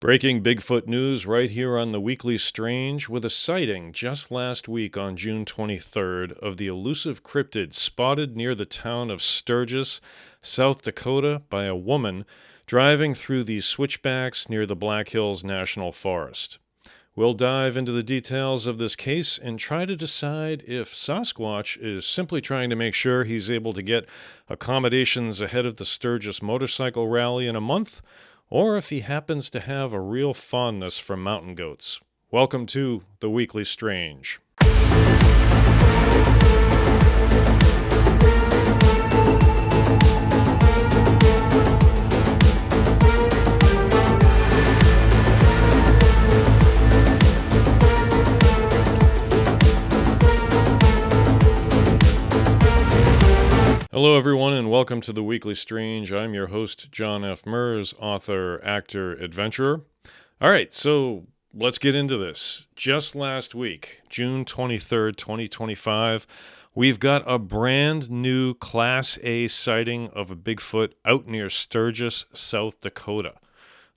Breaking Bigfoot news right here on the Weekly Strange with a sighting just last week on June 23rd of the elusive cryptid spotted near the town of Sturgis, South Dakota by a woman driving through the switchbacks near the Black Hills National Forest. We'll dive into the details of this case and try to decide if Sasquatch is simply trying to make sure he's able to get accommodations ahead of the Sturgis motorcycle rally in a month, or if he happens to have a real fondness for mountain goats. Welcome to the Weekly Strange. Hello, everyone, and welcome to the Weekly Strange. I'm your host, John F. Mers, author, actor, adventurer. All right, so let's get into this. Just last week, June 23rd, 2025, we've got a brand new Class A sighting of a Bigfoot out near Sturgis, South Dakota.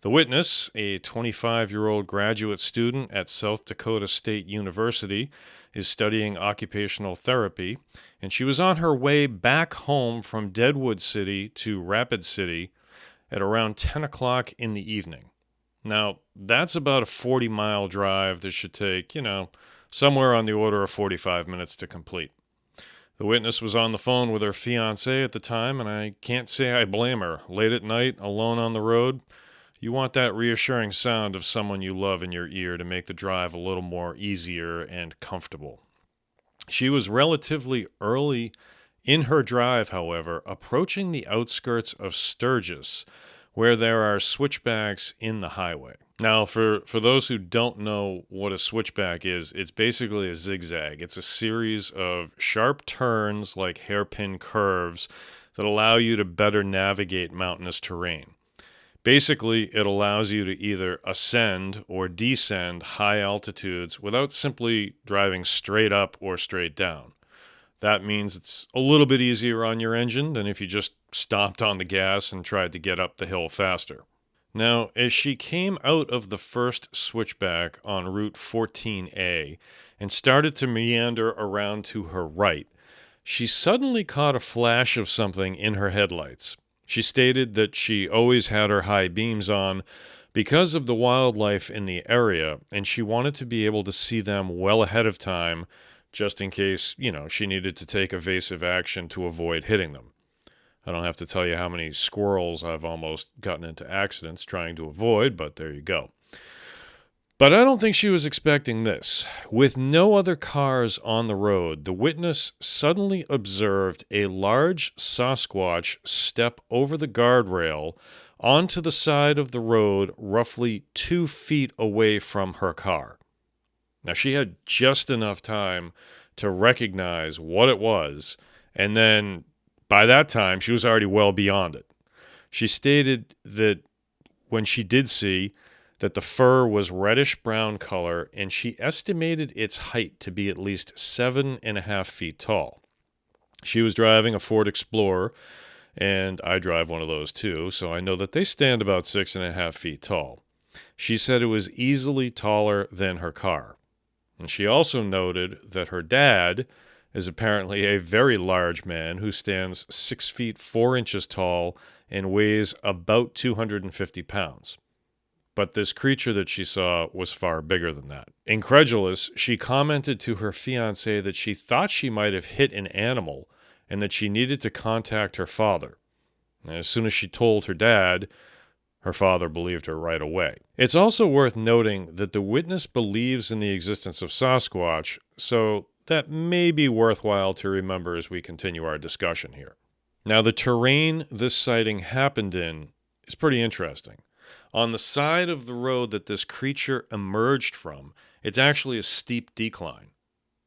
The witness, a 25-year-old graduate student at South Dakota State University, is studying occupational therapy, and she was on her way back home from Deadwood City to Rapid City at around 10 o'clock in the evening. Now, that's about a 40-mile drive that should take, somewhere on the order of 45 minutes to complete. The witness was on the phone with her fiancé at the time, and I can't say I blame her. Late at night, alone on the road, you want that reassuring sound of someone you love in your ear to make the drive a little more easier and comfortable. She was relatively early in her drive, however, approaching the outskirts of Sturgis, where there are switchbacks in the highway. Now, for those who don't know what a switchback is, it's basically a zigzag. It's a series of sharp turns like hairpin curves that allow you to better navigate mountainous terrain. Basically, it allows you to either ascend or descend high altitudes without simply driving straight up or straight down. That means it's a little bit easier on your engine than if you just stomped on the gas and tried to get up the hill faster. Now, as she came out of the first switchback on Route 14A and started to meander around to her right, she suddenly caught a flash of something in her headlights. She stated that she always had her high beams on because of the wildlife in the area, and she wanted to be able to see them well ahead of time just in case, she needed to take evasive action to avoid hitting them. I don't have to tell you how many squirrels I've almost gotten into accidents trying to avoid, but there you go. But I don't think she was expecting this. With no other cars on the road, the witness suddenly observed a large Sasquatch step over the guardrail onto the side of the road roughly 2 feet away from her car. Now, she had just enough time to recognize what it was, and then by that time, she was already well beyond it. She stated that when she did see that the fur was reddish-brown color, and she estimated its height to be at least 7.5 feet tall. She was driving a Ford Explorer, and I drive one of those too, so I know that they stand about 6.5 feet tall. She said it was easily taller than her car. And she also noted that her dad is apparently a very large man who stands 6 feet 4 inches tall and weighs about 250 pounds. But this creature that she saw was far bigger than that. Incredulous, she commented to her fiancé that she thought she might have hit an animal and that she needed to contact her father. And as soon as she told her dad, her father believed her right away. It's also worth noting that the witness believes in the existence of Sasquatch, so that may be worthwhile to remember as we continue our discussion here. Now, the terrain this sighting happened in is pretty interesting. On the side of the road that this creature emerged from, it's actually a steep decline.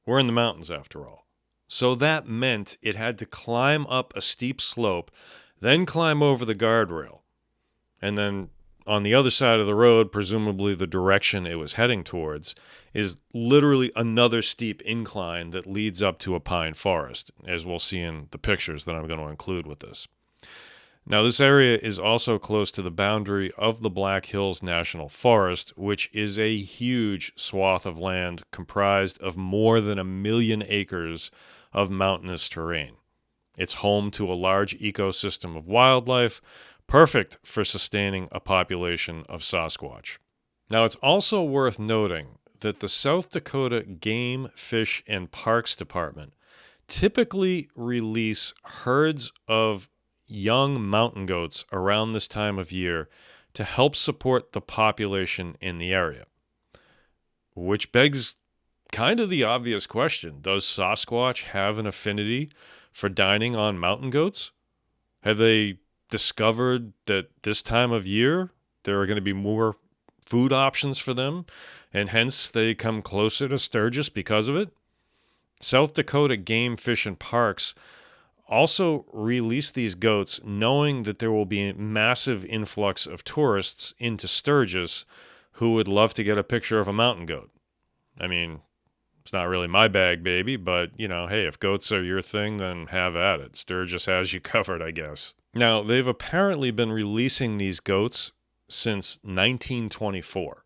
We're in the mountains, after all. So that meant it had to climb up a steep slope, then climb over the guardrail. And then on the other side of the road, presumably the direction it was heading towards, is literally another steep incline that leads up to a pine forest, as we'll see in the pictures that I'm going to include with this. Now, this area is also close to the boundary of the Black Hills National Forest, which is a huge swath of land comprised of more than 1 million acres of mountainous terrain. It's home to a large ecosystem of wildlife, perfect for sustaining a population of Sasquatch. Now, it's also worth noting that the South Dakota Game, Fish, and Parks Department typically release herds of young mountain goats around this time of year to help support the population in the area. Which begs kind of the obvious question: does Sasquatch have an affinity for dining on mountain goats? Have they discovered that this time of year there are going to be more food options for them, and hence they come closer to Sturgis because of it? South Dakota Game, Fish, and Parks also release these goats knowing that there will be a massive influx of tourists into Sturgis who would love to get a picture of a mountain goat. I mean, it's not really my bag, baby, but, hey, if goats are your thing, then have at it. Sturgis has you covered, I guess. Now, they've apparently been releasing these goats since 1924.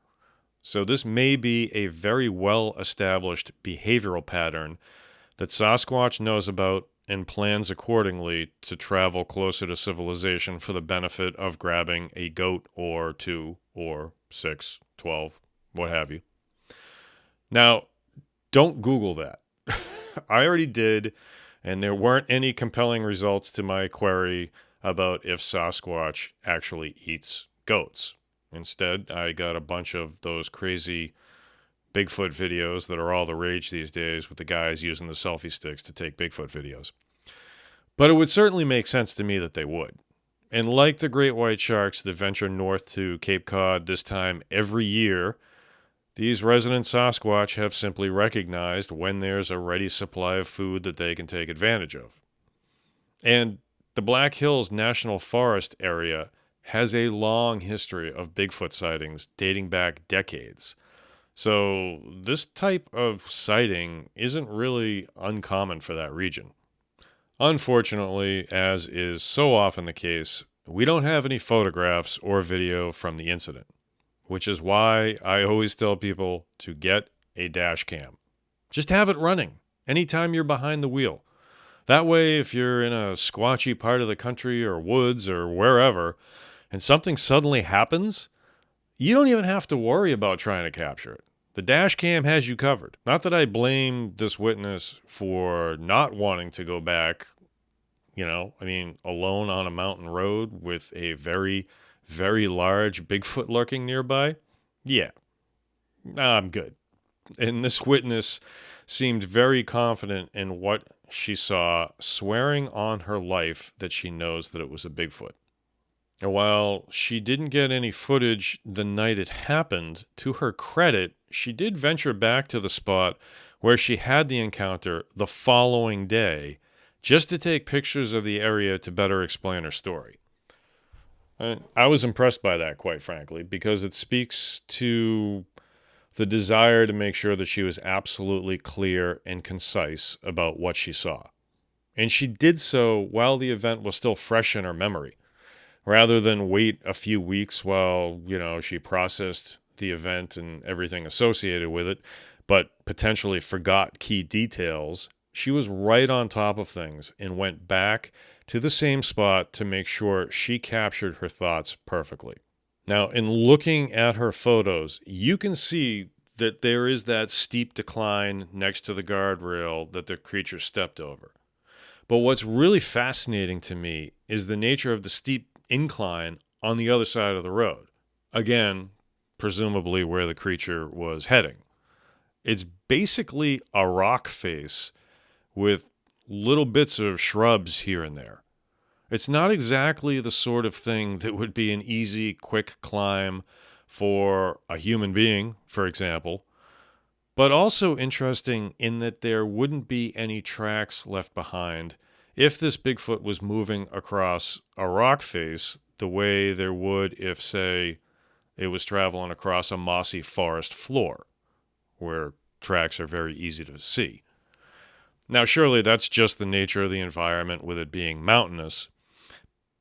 So this may be a very well-established behavioral pattern that Sasquatch knows about and plans accordingly to travel closer to civilization for the benefit of grabbing a goat or 2 or 6, 12, what have you. Now, don't Google that. I already did, and there weren't any compelling results to my query about if Sasquatch actually eats goats. Instead, I got a bunch of those crazy Bigfoot videos that are all the rage these days, with the guys using the selfie sticks to take Bigfoot videos. But it would certainly make sense to me that they would. And like the great white sharks that venture north to Cape Cod this time every year, these resident Sasquatch have simply recognized when there's a ready supply of food that they can take advantage of. And the Black Hills National Forest area has a long history of Bigfoot sightings dating back decades. So this type of sighting isn't really uncommon for that region. Unfortunately, as is so often the case, we don't have any photographs or video from the incident, which is why I always tell people to get a dash cam. Just have it running anytime you're behind the wheel. That way, if you're in a squatchy part of the country or woods or wherever, and something suddenly happens, you don't even have to worry about trying to capture it. The dash cam has you covered. Not that I blame this witness for not wanting to go back, alone on a mountain road with a very, very large Bigfoot lurking nearby. Yeah, I'm good. And this witness seemed very confident in what she saw, swearing on her life that she knows that it was a Bigfoot. And while she didn't get any footage the night it happened, to her credit, she did venture back to the spot where she had the encounter the following day, just to take pictures of the area to better explain her story. And I was impressed by that, quite frankly, because it speaks to the desire to make sure that she was absolutely clear and concise about what she saw. And she did so while the event was still fresh in her memory, rather than wait a few weeks while, she processed the event and everything associated with it, but potentially forgot key details. She was right on top of things and went back to the same spot to make sure she captured her thoughts perfectly. Now, in looking at her photos, you can see that there is that steep decline next to the guardrail that the creature stepped over. But what's really fascinating to me is the nature of the steep incline on the other side of the road. Again, presumably where the creature was heading. It's basically a rock face with little bits of shrubs here and there. It's not exactly the sort of thing that would be an easy, quick climb for a human being, for example, but also interesting in that there wouldn't be any tracks left behind if this Bigfoot was moving across a rock face the way there would if, say, it was traveling across a mossy forest floor, where tracks are very easy to see. Now, surely that's just the nature of the environment with it being mountainous,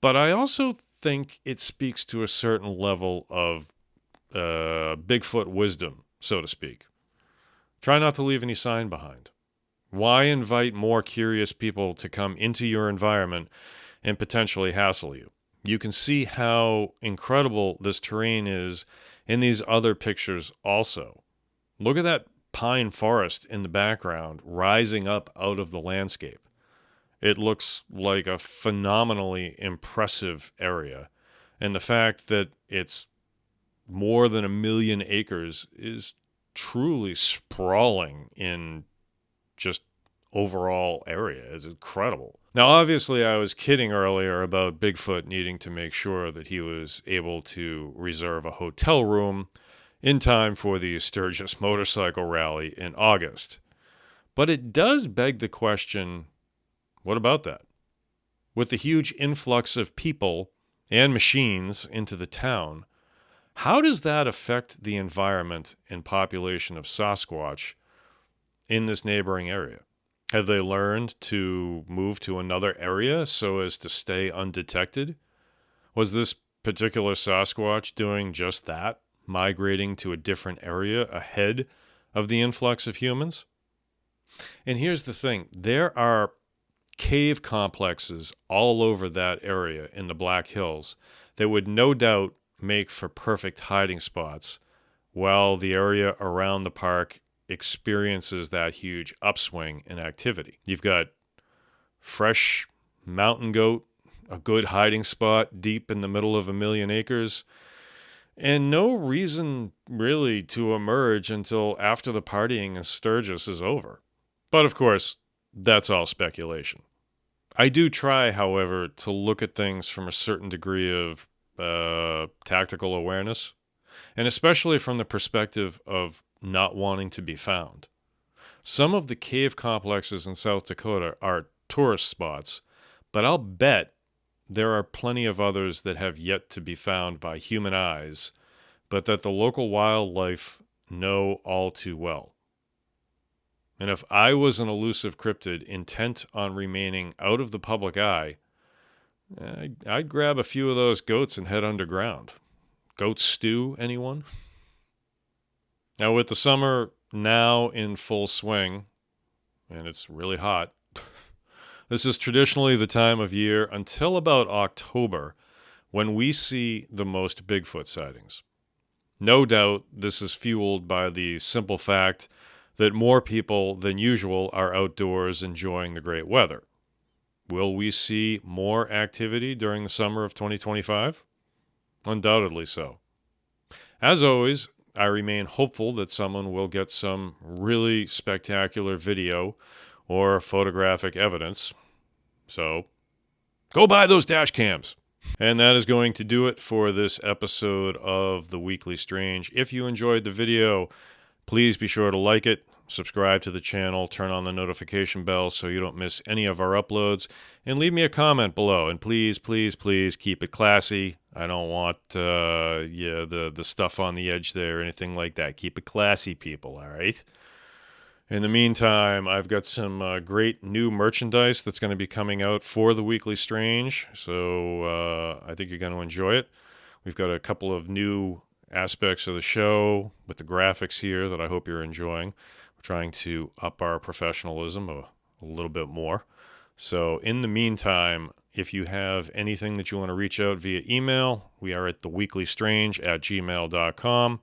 But I also think it speaks to a certain level of Bigfoot wisdom, so to speak. Try not to leave any sign behind. Why invite more curious people to come into your environment and potentially hassle you? You can see how incredible this terrain is in these other pictures also. Look at that pine forest in the background rising up out of the landscape. It looks like a phenomenally impressive area. And the fact that it's more than 1 million acres is truly sprawling in just overall area. It's incredible. Now, obviously, I was kidding earlier about Bigfoot needing to make sure that he was able to reserve a hotel room in time for the Sturgis motorcycle rally in August. But it does beg the question, what about that? With the huge influx of people and machines into the town, how does that affect the environment and population of Sasquatch in this neighboring area? Have they learned to move to another area so as to stay undetected? Was this particular Sasquatch doing just that, migrating to a different area ahead of the influx of humans? And here's the thing. There are cave complexes all over that area in the Black Hills that would no doubt make for perfect hiding spots while the area around the park experiences that huge upswing in activity. You've got fresh mountain goat, a good hiding spot deep in the middle of 1 million acres, and no reason really to emerge until after the partying in Sturgis is over. But of course, that's all speculation. I do try, however, to look at things from a certain degree of tactical awareness, and especially from the perspective of not wanting to be found. Some of the cave complexes in South Dakota are tourist spots, but I'll bet there are plenty of others that have yet to be found by human eyes, but that the local wildlife know all too well. And if I was an elusive cryptid intent on remaining out of the public eye, I'd grab a few of those goats and head underground. Goat stew, anyone? Now, with the summer now in full swing, and it's really hot, this is traditionally the time of year until about October when we see the most Bigfoot sightings. No doubt this is fueled by the simple fact that more people than usual are outdoors enjoying the great weather. Will we see more activity during the summer of 2025? Undoubtedly so. As always, I remain hopeful that someone will get some really spectacular video or photographic evidence. So, go buy those dash cams. And that is going to do it for this episode of The Weekly Strange. If you enjoyed the video, please be sure to like it, subscribe to the channel, turn on the notification bell so you don't miss any of our uploads, and leave me a comment below. And please, please, please keep it classy. I don't want the stuff on the edge there or anything like that. Keep it classy, people, all right? In the meantime, I've got some great new merchandise that's going to be coming out for The Weekly Strange, so I think you're going to enjoy it. We've got a couple of new aspects of the show with the graphics here that I hope you're enjoying. We're trying to up our professionalism a little bit more. So in the meantime, if you have anything that you want to reach out via email, we are at theweeklystrange@gmail.com.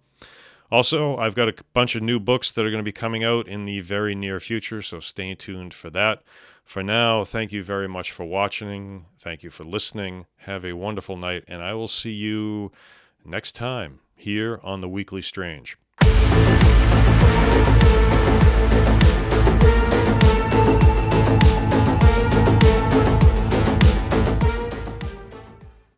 Also, I've got a bunch of new books that are going to be coming out in the very near future, so stay tuned for that. For now, thank you very much for watching. Thank you for listening. Have a wonderful night, and I will see you next time here on The Weekly Strange.